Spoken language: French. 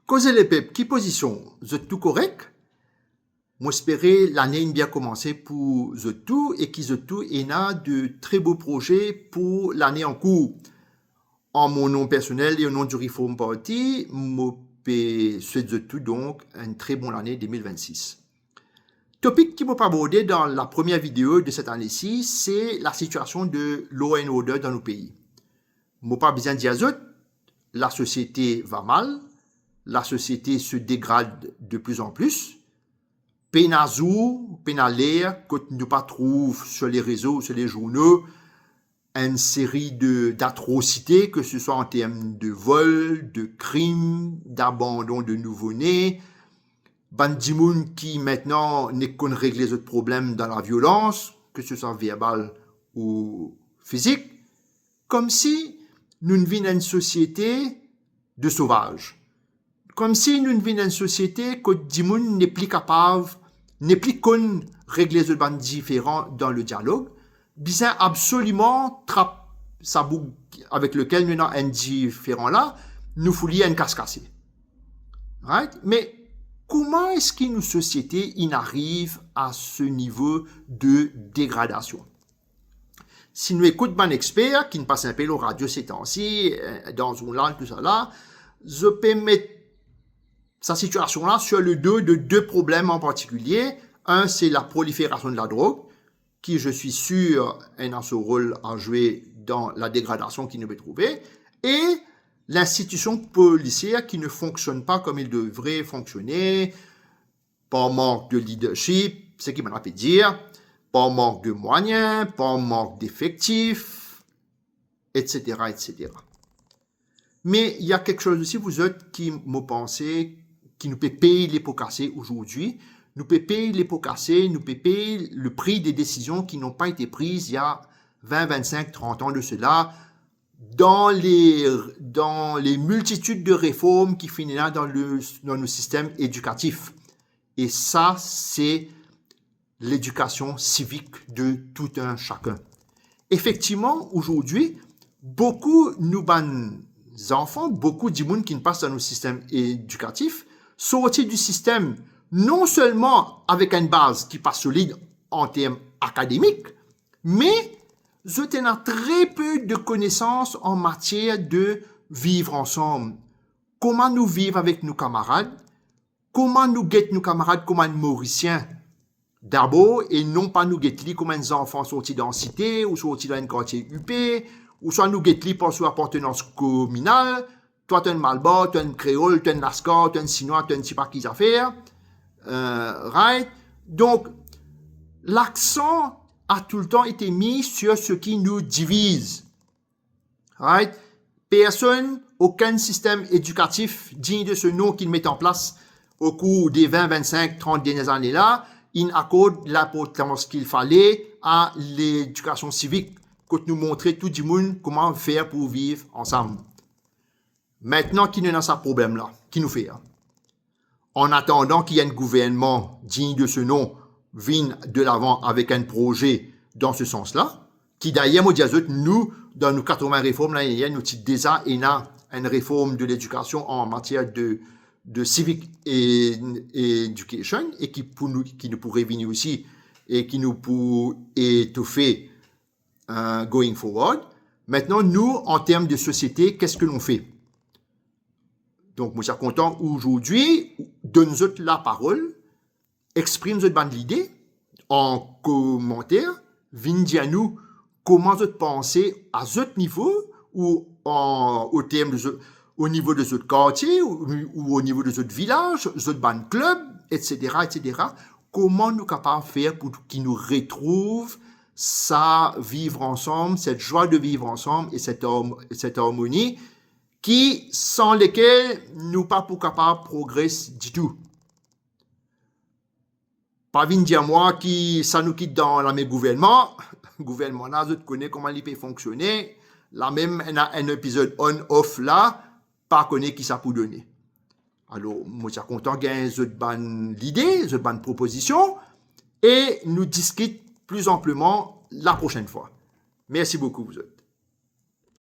Cause les peuples, qui position? Vous êtes tout correct? Moi, j'espérais l'année bien commencer pour vous tout et qu'ils ont tout et a de très beaux projets pour l'année en cours. En mon nom personnel et au nom du Reform Party, je souhaite tout donc une très bonne année 2026. Topic qui m'a abordé dans la première vidéo de cette année-ci, c'est la situation de law and order dans nos pays. Moi pas besoin de dire la société va mal, la société se dégrade de plus en plus. Pénazou, pénalaire, que nous pas trouve sur les réseaux, sur les journaux, une série d'atrocités, que ce soit en termes de vol, de crimes, d'abandon de nouveau-nés, bandimoun qui maintenant n'est qu'on régler les autres problèmes dans la violence, que ce soit verbal ou physique, comme si nous vivions une société de sauvages. Comme si nous vivions une société que Dimoun n'est plus capable, n'est plus qu'on régler les autres différents dans le dialogue, bien absolument ça boucle avec lequel nous avons un différent là, nous foulions un casse-cassé. Right? Mais comment est-ce qu'une société arrive à ce niveau de dégradation? Si nous écoutons un expert qui nous passe un peu au radio ces temps-ci, dans une langue, tout ça là, je peux mettre sa situation là sur le dos de deux problèmes en particulier. Un, c'est la prolifération de la drogue, qui, je suis sûr, a son rôle à jouer dans la dégradation qui nous peut trouver, et l'institution policière qui ne fonctionne pas comme il devrait fonctionner, par manque de leadership, ce qui m'en a fait dire, par manque de moyens, par manque d'effectifs, etc., etc. Mais il y a quelque chose aussi, vous autres, qui me pensez, qui nous peut payer les pots cassés aujourd'hui. Nous peut payer les pots cassés, nous peut payer le prix des décisions qui n'ont pas été prises il y a 20, 25, 30 ans de cela, dans les multitudes de réformes qui finissent dans nos systèmes éducatifs. Et ça, c'est l'éducation civique de tout un chacun. Effectivement, aujourd'hui, beaucoup enfants, beaucoup de gens qui passent dans nos systèmes éducatifs, sortis du système non seulement avec une base qui n'est pas solide en termes académiques, mais je ont très peu de connaissances en matière de vivre ensemble. Comment nous vivre avec nos camarades, comment nous guetter nos camarades comme un Mauricien d'abord, et non pas nous guetter comme un enfant sorti dans la cité ou sorti dans un quartier UP, ou soit nous guetter par son appartenance communale. Toi, tu es un Malbar, tu es un Créole, tu es un Lascar, tu es un Sinois, tu es un je sais pas qui affaire. Right? Donc, l'accent a tout le temps été mis sur ce qui nous divise. Right? Personne, aucun système éducatif digne de ce nom qu'il met en place au cours des 20, 25, 30 dernières années-là, il accorde l'importance qu'il fallait à l'éducation civique, pour nous montrer tout le monde comment faire pour vivre ensemble. Maintenant qu'il y a ce problème-là, qui nous fait? En attendant qu'il y ait un gouvernement digne de ce nom vienne de l'avant avec un projet dans ce sens-là, qui d'ailleurs, nous, dans nos 80 réformes, là, il y a déjà une réforme de l'éducation en matière de civic et education, et qui nous pourrait venir aussi, et qui nous pourrait étoffer going forward. Maintenant, nous, en termes de société, qu'est-ce que l'on fait? Donc, moi, je suis content aujourd'hui, donne-nous la parole, exprime-nous l'idée en commentaire, viens dire à nous comment vous pensez à ce niveau ou au niveau de ce quartier ou au niveau de ce village, ce club, etc., etc. Comment nous sommes capables de faire pour qu'ils nous retrouvent ça vivre ensemble, cette joie de vivre ensemble et cette harmonie qui, sans lesquelles nous ne sommes pas capables de progresser du tout. Pas venir dire moi qui ça nous quitte dans la même gouvernement. Le gouvernement là, je connais comment il peut fonctionner. Là même, il y a un épisode on-off là, pas connaît qui ça peut donner. Alors, moi, je suis content qu'il y ait une idée, une proposition, et nous discutons plus amplement la prochaine fois. Merci beaucoup, vous autres.